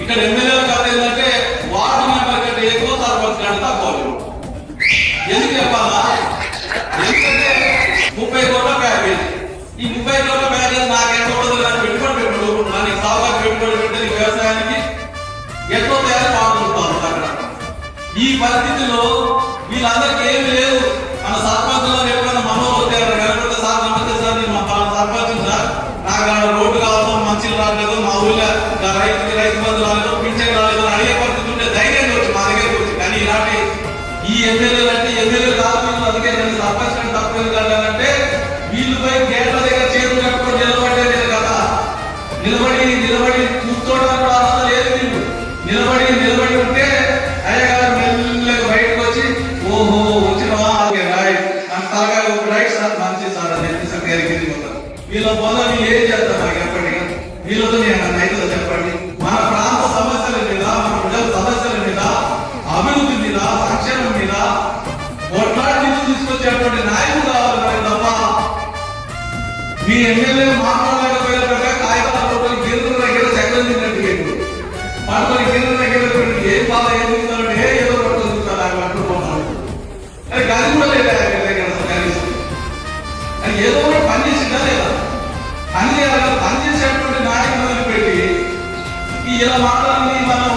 ఇక్కడ ఎమ్మెల్యేల కథ ఏంటంటే వార్డు మెంబర్ కంటే ఎక్కువ, సర్పంచ్ కంటే తక్కువ. ఎందుకు చెప్పాలా? ఎందుకంటే 30 కోట్ల ప్యాకేజ్, ఈ 30 కోట్ల ప్యాకేజ్ నాకు ఎంత ఉండదు కానీ పెట్టుబడి నాకు సాగుకు పెట్టుబడి పెట్టేది వ్యవసాయానికి ఎంతో తయారు పాల్గొంటారు అక్కడ. ఈ పరిస్థితిలో వీళ్ళందరికీ ఏమి లేదు. మన సర్పంచ్లో ఎప్పుడైనా మనోళ్ళు వచ్చారు కనుక సార్ నమస్తే సార్ నేను మా సర్పంచ్ సార్ నాకు రోడ్డు కావాలో మంచిలు రాలేదు, మా ఊళ్ళో రైతు బంధు రాలేదు, పింఛన్ రాలేదు అని అడిగే పరిస్థితి ఉంటే ధైర్యంగా వచ్చి మా దగ్గరికి వచ్చి. కానీ ఇలాంటి ఈ ఎమ్మెల్యేలు అంటే ఎమ్మెల్యేలు కాదు, అందుకే నేను సర్పంచ్ కంటే తక్కువ కాదంటే వీళ్ళపై గేట్ల దగ్గర చేతులు కట్టుకొని నిలబడేది కదా. నిలబడి కూర్చోవడానికి కూడా అర్హత లేదు. వీళ్ళు నిలబడి ఉంటే అయ్యగారు మెల్లగా బయటకు వచ్చి ఓహో వచ్చినవా రైట్ నాకు తలగా ఒక రైట్ సార్ మంచి సార్ అని చెప్పి గారికి వీళ్ళ పొలం ఏం చేస్తారు నాకు చెప్పండి. వీళ్ళతో నేను రైతులు చెప్పండి. మన ప్రాంత సమస్యల మీద, మన ప్రజల సమస్యల మీద, అభివృద్ధి మీద, సంక్షేమం మీద కొట్లాడి నిధులు తీసుకొచ్చేటువంటి నాయకులు కావాలి కానీ తప్ప మీ ఎమ్మెల్యే మాట్లాడలేకపోయినా కాగితాల గిరిజన దగ్గర చక్రం తిన్నట్టు పట్టుకొని గిరిజన దగ్గర ఏం బాధ ఏం చూస్తారంటే ఏదో పట్టుకొని చూస్తారు ఆయన పట్టుకుపోతారు. అది గది కూడా లేదా దగ్గర కనీసం అది ఏదో కూడా పని చేసిందా లేదా? పని చేయాలి. పని చేసేటువంటి నాయకులను పెట్టి ఇలా మాట్లాడి మనం